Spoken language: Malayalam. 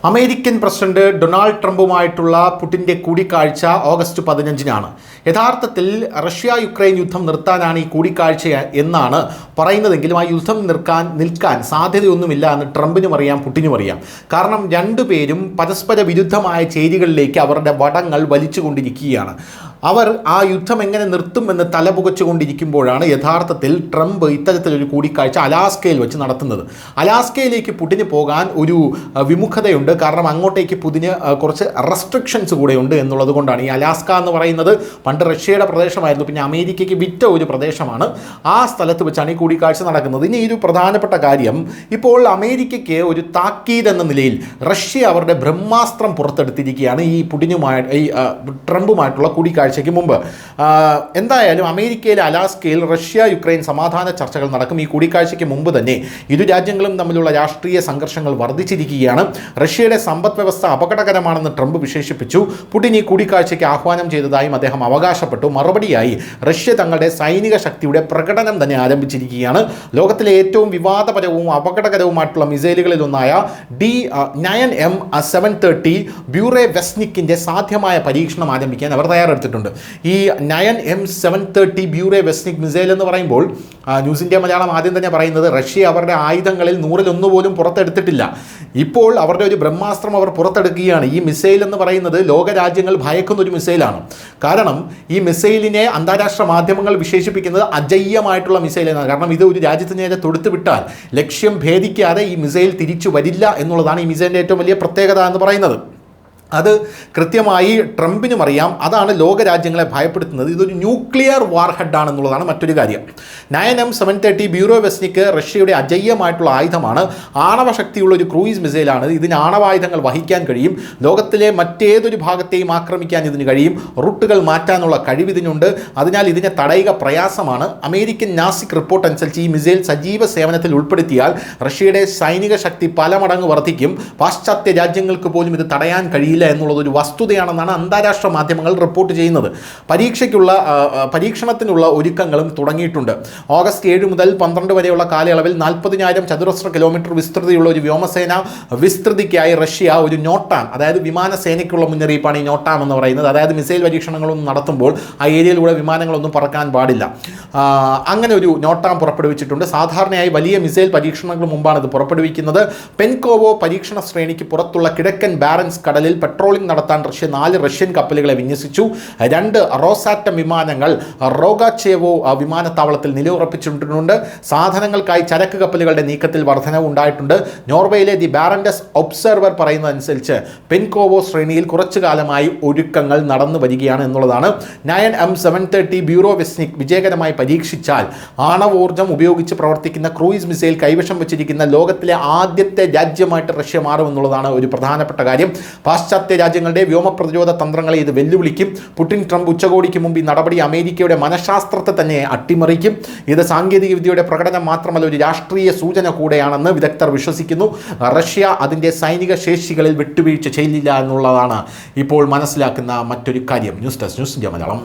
അമേരിക്കൻ പ്രസിഡന്റ് ഡൊണാൾഡ് ട്രംപുമായിട്ടുള്ള പുടിൻ്റെ കൂടിക്കാഴ്ച ഓഗസ്റ്റ് 15-നാണ്. യഥാർത്ഥത്തിൽ റഷ്യ യുക്രൈൻ യുദ്ധം നിർത്താനാണ് ഈ കൂടിക്കാഴ്ച എന്നാണ് പറയുന്നതെങ്കിലും ആ യുദ്ധം നിൽക്കാൻ സാധ്യതയൊന്നുമില്ല എന്ന് ട്രംപിനും അറിയാം, പുടിനും അറിയാം. കാരണം രണ്ടുപേരും പരസ്പര വിരുദ്ധമായ ചേരികളിലേക്ക് അവരുടെ വടങ്ങൾ വലിച്ചുകൊണ്ടിരിക്കുകയാണ്. അവർ ആ യുദ്ധം എങ്ങനെ നിർത്തുമെന്ന് തലപുകച്ചുകൊണ്ടിരിക്കുമ്പോഴാണ് യഥാർത്ഥത്തിൽ ട്രംപ് ഇത്തരത്തിലൊരു കൂടിക്കാഴ്ച അലാസ്കയിൽ വെച്ച് നടത്തുന്നത്. അലാസ്കയിലേക്ക് പുടിന് പോകാൻ ഒരു വിമുഖതയുണ്ട്. കാരണം അങ്ങോട്ടേക്ക് പുടിന് കുറച്ച് റെസ്ട്രിക്ഷൻസ് കൂടെയുണ്ട് എന്നുള്ളത് കൊണ്ടാണ്. ഈ അലാസ്ക എന്ന് പറയുന്നത് പണ്ട് റഷ്യയുടെ പ്രദേശമായിരുന്നു, പിന്നെ അമേരിക്കയ്ക്ക് വിറ്റ ഒരു പ്രദേശമാണ്. ആ സ്ഥലത്ത് വെച്ചാണ് ഈ കൂടിക്കാഴ്ച നടക്കുന്നത്. ഇനി ഒരു പ്രധാനപ്പെട്ട കാര്യം, ഇപ്പോൾ അമേരിക്കയ്ക്ക് ഒരു താക്കീത് എന്ന നിലയിൽ റഷ്യ അവരുടെ ബ്രഹ്മാസ്ത്രം പുറത്തെടുത്തിരിക്കുകയാണ് ഈ ട്രംപുമായിട്ടുള്ള കൂടിക്കാഴ്ചയ്ക്ക് മുമ്പ്. എന്തായാലും അമേരിക്കയിലെ അലാസ്കയിൽ റഷ്യ യുക്രൈൻ സമാധാന ചർച്ചകൾ നടക്കും. ഈ കൂടിക്കാഴ്ചയ്ക്ക് മുമ്പ് തന്നെ ഇരു രാജ്യങ്ങളും തമ്മിലുള്ള രാഷ്ട്രീയ സംഘർഷങ്ങൾ വർദ്ധിച്ചിരിക്കുകയാണ്. റഷ്യയുടെ സമ്പദ് വ്യവസ്ഥ അപകടകരമാണെന്ന് ട്രംപ് വിശേഷിപ്പിച്ചു. പുടിൻ ഈ കൂടിക്കാഴ്ചയ്ക്ക് ആഹ്വാനം ചെയ്തതായും അദ്ദേഹം അവകാശപ്പെട്ടു. മറുപടിയായി റഷ്യ തങ്ങളുടെ സൈനിക ശക്തിയുടെ പ്രകടനം തന്നെ ആരംഭിച്ചിരിക്കുകയാണ്. ലോകത്തിലെ ഏറ്റവും വിവാദപരവും അപകടകരവുമായിട്ടുള്ള മിസൈലുകളിലൊന്നായ D9M730 ബ്യൂറെവെസ്നിക്കിൻ്റെ സാധ്യമായ പരീക്ഷണം ആരംഭിക്കാൻ അവർ തയ്യാറെടുത്തിട്ടുണ്ട്. ഈ 9M730 ബ്യൂറെവെസ്നിക് മിസൈൽ എന്ന് പറയുമ്പോൾ ന്യൂസ് ഇന്ത്യ മലയാളം ആദ്യം തന്നെ പറയുന്നത് റഷ്യ അവരുടെ ആയുധങ്ങളിൽ 100-1 പോലും പുറത്തെടുത്തിട്ടില്ല. ഇപ്പോൾ അവരുടെ ഒരു ബ്രഹ്മാസ്ത്രം അവർ പുറത്തെടുക്കുകയാണ്. ഈ മിസൈൽ എന്ന് പറയുന്നത് ലോകരാജ്യങ്ങൾ ഭയക്കുന്നൊരു മിസൈലാണ്. കാരണം ഈ മിസൈലിനെ അന്താരാഷ്ട്ര മാധ്യമങ്ങൾ വിശേഷിപ്പിക്കുന്നത് അജയ്യമായിട്ടുള്ള മിസൈൽ എന്നാണ്. കാരണം ഇത് ഒരു രാജ്യത്തിന് നേരെ തൊടുത്തുവിട്ടാൽ ലക്ഷ്യം ഭേദിക്കാതെ ഈ മിസൈൽ തിരിച്ചു വരില്ല എന്നുള്ളതാണ് ഈ മിസൈലിൻ്റെ ഏറ്റവും വലിയ പ്രത്യേകത എന്ന് പറയുന്നത്. അത് കൃത്യമായി ട്രംപിനും അറിയാം. അതാണ് ലോകരാജ്യങ്ങളെ ഭയപ്പെടുത്തുന്നത്. ഇതൊരു ന്യൂക്ലിയർ വാർഹെഡാണെന്നുള്ളതാണ് മറ്റൊരു കാര്യം. 9M730 ബ്യൂറോവെസ്നിക്ക് റഷ്യയുടെ അജയ്യമായിട്ടുള്ള ആയുധമാണ്. ആണവശക്തിയുള്ള ഒരു ക്രൂയിസ് മിസൈലാണ്. ഇതിന് ആണവായുധങ്ങൾ വഹിക്കാൻ കഴിയും. ലോകത്തിലെ മറ്റേതൊരു ഭാഗത്തെയും ആക്രമിക്കാൻ ഇതിന് കഴിയും. റൂട്ടുകൾ മാറ്റാനുള്ള കഴിവ് ഇതിനുണ്ട്. അതിനാൽ ഇതിനെ തടയുക പ്രയാസമാണ്. അമേരിക്കൻ നാസിക് റിപ്പോർട്ട് അനുസരിച്ച് ഈ മിസൈൽ സജീവ സേവനത്തിൽ ഉൾപ്പെടുത്തിയാൽ റഷ്യയുടെ സൈനിക ശക്തി പല മടങ്ങ് വർദ്ധിക്കും. പാശ്ചാത്യ രാജ്യങ്ങൾക്ക് പോലും ഇത് തടയാൻ കഴിയില്ല എന്നുള്ളതൊരു വസ്തുതയാണെന്നാണ് അന്താരാഷ്ട്ര മാധ്യമങ്ങൾ റിപ്പോർട്ട് ചെയ്യുന്നത്. പരീക്ഷണത്തിനുള്ള ഒരുക്കങ്ങളും തുടങ്ങിയിട്ടുണ്ട്. ഓഗസ്റ്റ് 7 മുതൽ 12 വരെയുള്ള കാലയളവിൽ 40,000 ചതുരശ്ര കിലോമീറ്റർ വിസ്തൃതിയുള്ള ഒരു വ്യോമസേന വിസ്തൃതിക്കായി റഷ്യ ഒരു നോട്ടാം, അതായത് വിമാനസേനയ്ക്കുള്ള മുന്നറിയിപ്പാണ് ഈ നോട്ടാം എന്ന് പറയുന്നത്. അതായത് മിസൈൽ പരീക്ഷണങ്ങളൊന്നും നടത്തുമ്പോൾ ആ ഏരിയയിലൂടെ വിമാനങ്ങളൊന്നും പറക്കാൻ പാടില്ല. അങ്ങനെ ഒരു നോട്ടാം പുറപ്പെടുവിച്ചിട്ടുണ്ട്. സാധാരണയായി വലിയ മിസൈൽ പരീക്ഷണങ്ങൾക്ക് മുമ്പാണ് ഇത് പുറപ്പെടുവിക്കുന്നത്. പെൻകോവോ പരീക്ഷണ ശ്രേണിക്ക് പുറത്തുള്ള കിഴക്കൻ ബാരൻസ് കടലിൽ പെട്രോളിംഗ് നടത്താൻ റഷ്യ 4 റഷ്യൻ കപ്പലുകളെ വിന്യസിച്ചു. 2 റോസാറ്റം വിമാനങ്ങൾ റോഗാച്ചേവോ വിമാനത്താവളത്തിൽ നിലയുറപ്പിച്ചിട്ടുണ്ട്. സാധനങ്ങൾക്കായി ചരക്ക് കപ്പലുകളുടെ നീക്കത്തിൽ വർധനവ് ഉണ്ടായിട്ടുണ്ട്. നോർവേയിലെ ദി ബാരൻഡസ് ഒബ്സർവർ പറയുന്നതനുസരിച്ച് പെൻകോവോ ശ്രേണിയിൽ കുറച്ചു കാലമായി ഒരുക്കങ്ങൾ നടന്നു വരികയാണ് എന്നുള്ളതാണ്. 9M730 ബ്യൂറോവെസ്നിക് വിജയകരമായി പരീക്ഷിച്ചാൽ ആണവോർജ്ജം ഉപയോഗിച്ച് പ്രവർത്തിക്കുന്ന ക്രൂയിസ് മിസൈൽ കൈവശം വെച്ചിരിക്കുന്ന ലോകത്തിലെ ആദ്യത്തെ രാജ്യമായിട്ട് റഷ്യ മാറുമെന്നുള്ളതാണ് ഒരു പ്രധാനപ്പെട്ട കാര്യം. പാശ്ചാത്യ രാജ്യങ്ങളുടെ വ്യോമ പ്രതിരോധ തന്ത്രങ്ങളെ ഇത് വെല്ലുവിളിക്കും. പുടിൻ ട്രംപ് ഉച്ചകോടിക്ക് മുമ്പ് ഈ നടപടി അമേരിക്കയുടെ മനഃശാസ്ത്രത്തെ തന്നെ അട്ടിമറിക്കും. ഇത് സാങ്കേതിക വിദ്യയുടെ പ്രകടനം മാത്രമല്ല, ഒരു രാഷ്ട്രീയ സൂചന കൂടെയാണെന്ന് വിദഗ്ധർ വിശ്വസിക്കുന്നു. റഷ്യ അതിൻ്റെ സൈനിക ശേഷികളിൽ വിട്ടുവീഴ്ച ചെയ്യില്ല എന്നുള്ളതാണ് ഇപ്പോൾ മനസ്സിലാക്കുന്ന മറ്റൊരു കാര്യം. News desk, news India Malayalam.